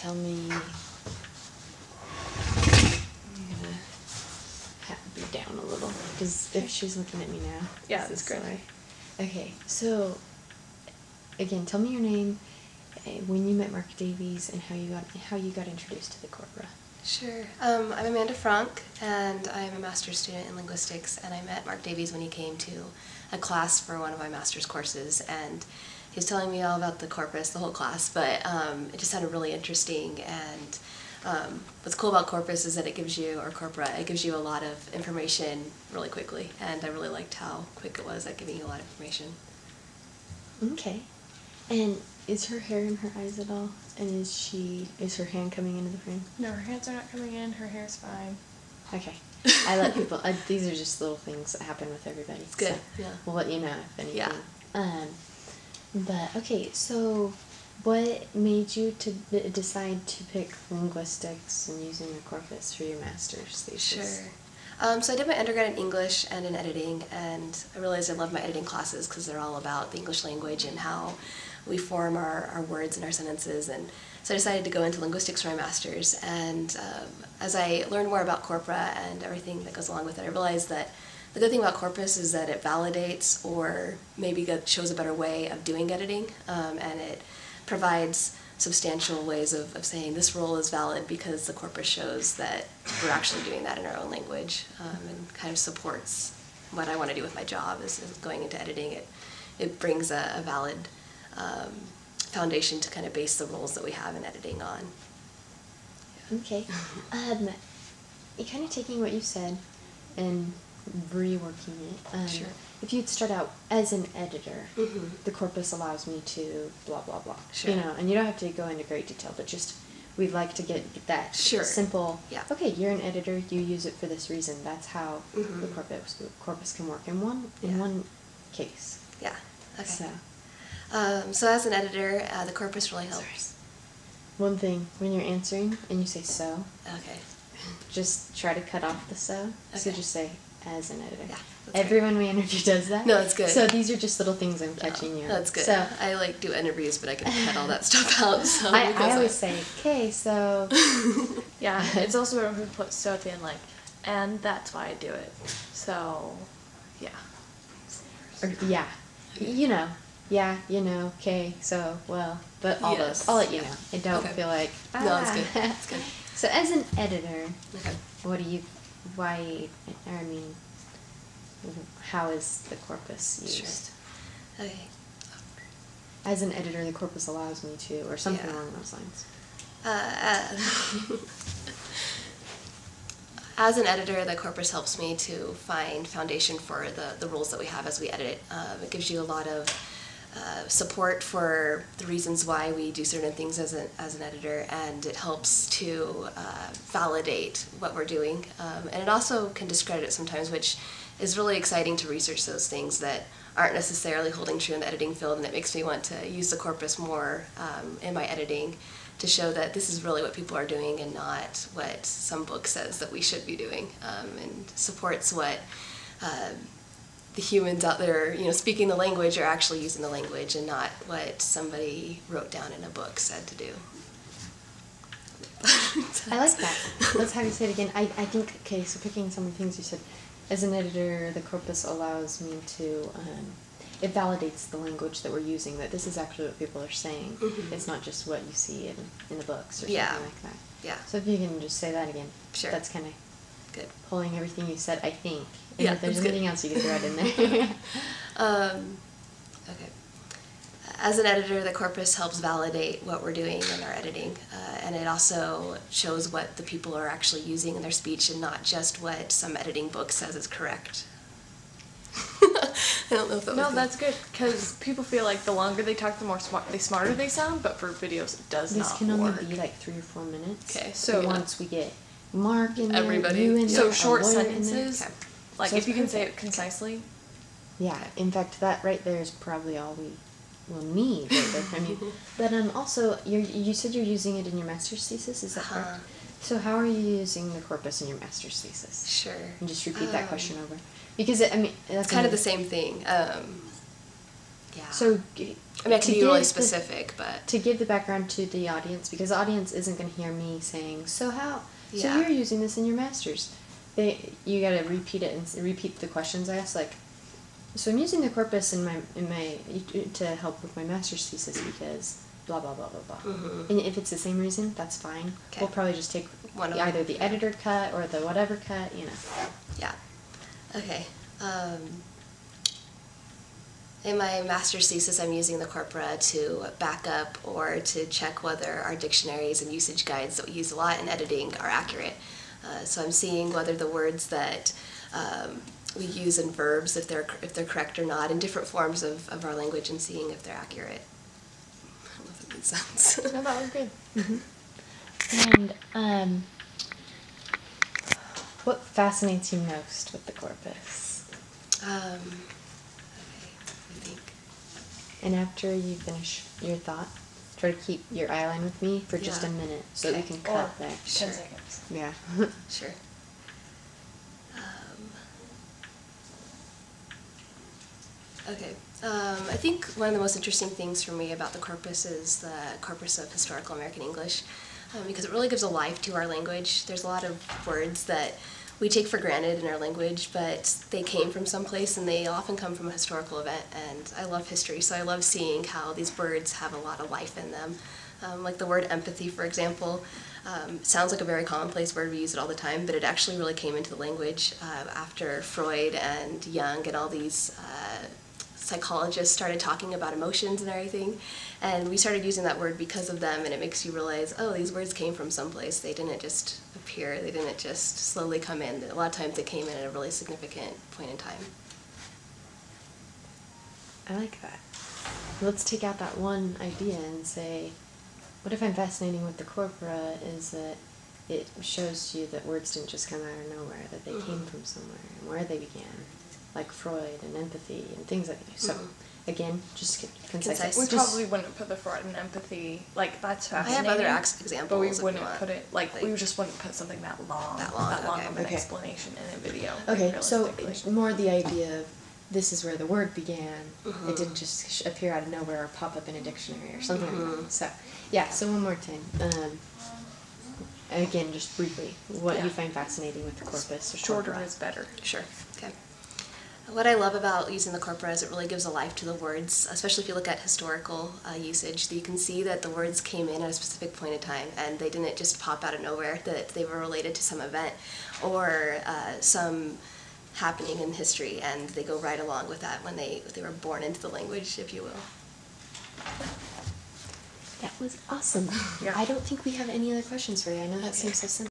tell me. I'm gonna be down a little because if she's looking at me now. Yeah, that's great. Okay, so again, tell me your name, when you met Mark Davies, and how you got introduced to the Corpora. Sure. I'm Amanda Frank, and I'm a master's student in linguistics, and I met Mark Davies when he came to a class for one of my master's courses, and he was telling me all about the corpus, the whole class, but it just sounded really interesting, and what's cool about corpus is that it gives you, or corpora, it gives you a lot of information really quickly, and I really liked how quick it was at giving you a lot of information. Okay. And is her hair in her eyes at all? And is her hand coming into the frame? No, her hands are not coming in. Her hair's fine. Okay. I let people, these are just little things that happen with everybody. It's good, so yeah. We'll let you know if anything. Yeah. But, okay, so what made you to decide to pick linguistics and using the corpus for your master's thesis? Sure. So I did my undergrad in English and in editing, and I realized I love my editing classes because they're all about the English language and how we form our words and our sentences, and so I decided to go into linguistics for my master's, and as I learned more about corpora and everything that goes along with it, I realized that the good thing about corpus is that it validates or maybe shows a better way of doing editing, and it provides substantial ways of saying this rule is valid because the corpus shows that we're actually doing that in our own language, and kind of supports what I want to do with my job is going into editing. It brings a valid foundation to kind of base the rules that we have in editing on. Okay. You're kind of taking what you said and reworking it. Sure. If you'd start out as an editor, Mm-hmm. the corpus allows me to blah, blah, blah. Sure. You know, and you don't have to go into great detail, but just we'd like to get that Sure. simple, Yeah. okay, you're an editor, you use it for this reason. That's how Mm-hmm. the corpus can work in one case. Yeah. Okay. So, So as an editor, the corpus really helps. one thing, when you're answering and you say so, Okay. just try to cut off the so. So Okay. just say as an editor. Yeah, that's Everyone we interview does that. No, that's good. So these are just little things I'm catching you on. That's good. So I like do interviews, but I can cut all that stuff out. So I always say, okay, so Yeah, it's also better when people put so at the end, like, and that's why I do it. So, yeah. or, yeah, you know, okay, so well, but all Yes. those, I'll let you know. I don't Okay. feel like No, that's good. That's good. So as an editor, Okay. how is the corpus used? Sure. Okay. As an editor, the corpus allows me to, or something Yeah. along those lines. As an editor, the corpus helps me to find foundation for the rules that we have as we edit it. It gives you a lot of support for the reasons why we do certain things as an editor, and it helps to validate what we're doing. And it also can discredit it sometimes, which is really exciting to research those things that aren't necessarily holding true in the editing field, and it makes me want to use the corpus more in my editing to show that this is really what people are doing and not what some book says that we should be doing, and supports what the humans out there, speaking the language are actually using the language and not what somebody wrote down in a book said to do. I like that. Let's have you say it again. I think, okay, so picking some of the things you said, as an editor, the corpus allows me to, it validates the language that we're using, that this is actually what people are saying. Mhm. It's not just what you see in the books or something Yeah. like that. Yeah. So if you can just say that again. Sure. That's kind of Good. pulling everything you said, I think. And Yeah, if there's that's good. anything else you can throw it in there. Okay. As an editor, the corpus helps validate what we're doing in our editing, and it also shows what the people are actually using in their speech and not just what some editing book says is correct. I don't know if that No, was that's good, because people feel like the longer they talk, the smarter they sound, but for videos it does This not can only work. be like 3 or 4 minutes. Okay, so- once we get Mark in there, Everybody. you in Yeah. there, So a short lawyer in there. sentences, Okay. like So if you it's can say it perfect. concisely. Yeah, in fact, that right there is probably all we will need right there from you. But also, you said you're using it in your master's thesis, is that correct? So how are you using the corpus in your master's thesis? Sure. And just repeat that question over. Because, that's It's kind of the same thing. Yeah. So, I mean, I to can be really give specific, but to give the background to the audience, because the audience isn't going to hear me saying, "So how? So Yeah. you're using this in your masters?" You got to repeat it and repeat the questions I asked. Like, so I'm using the corpus in my to help with my master's thesis because blah blah blah blah blah. Mhm. And if it's the same reason, that's fine. Okay. We'll probably just take One of either them. the editor cut or the whatever cut. Yeah. Okay. In my master's thesis, I'm using the corpora to back up or to check whether our dictionaries and usage guides that we use a lot in editing are accurate. So I'm seeing whether the words that we use in verbs, if they're correct or not, in different forms of our language, and seeing if they're accurate. I don't know if that makes sense. No, that was good. And what fascinates you most with the corpus? Okay, I think. And after you finish your thought, try to keep your eye line with me for just a Yeah. minute so that we Okay. can cut there. 10 Sure. seconds. Yeah. Sure. Okay. I think one of the most interesting things for me about the corpus is the corpus of historical American English, because it really gives a life to our language. There's a lot of words that we take for granted in our language, but they came from someplace and they often come from a historical event, and I love history, so I love seeing how these words have a lot of life in them. Like the word empathy, for example, sounds like a very commonplace word, we use it all the time, but it actually really came into the language after Freud and Jung and all these psychologists started talking about emotions and everything, and we started using that word because of them, and it makes you realize, oh, these words came from someplace. They didn't just appear, they didn't just slowly come in. A lot of times they came in at a really significant point in time. I like that. Let's take out that one idea and say, what I find fascinating with the corpora is that it shows you that words didn't just come out of nowhere, that they came from somewhere and where they began, like Freud and empathy and things like that. So, again, just concise. Concise. We Just- probably wouldn't put the Freud and empathy, like, that's I fascinating. have other But examples. we if you wouldn't want. put it, like, we just wouldn't put something that long That long, okay. of an Okay. explanation in a video. Okay, like, so realistically. it's more the idea of this is where the word began. It didn't just appear out of nowhere or pop up in a dictionary or something like that. So, yeah, so one more time. Again, just briefly, what Yeah. you find fascinating with the corpus or Shorter corpora. is better. Sure. Okay. What I love about using the corpora is it really gives a life to the words, especially if you look at historical usage. You can see that the words came in at a specific point in time, and they didn't just pop out of nowhere, that they were related to some event or some happening in history, and they go right along with that when they were born into the language, if you will. That was awesome. Yeah. I don't think we have any other questions for you. I know that seems so simple.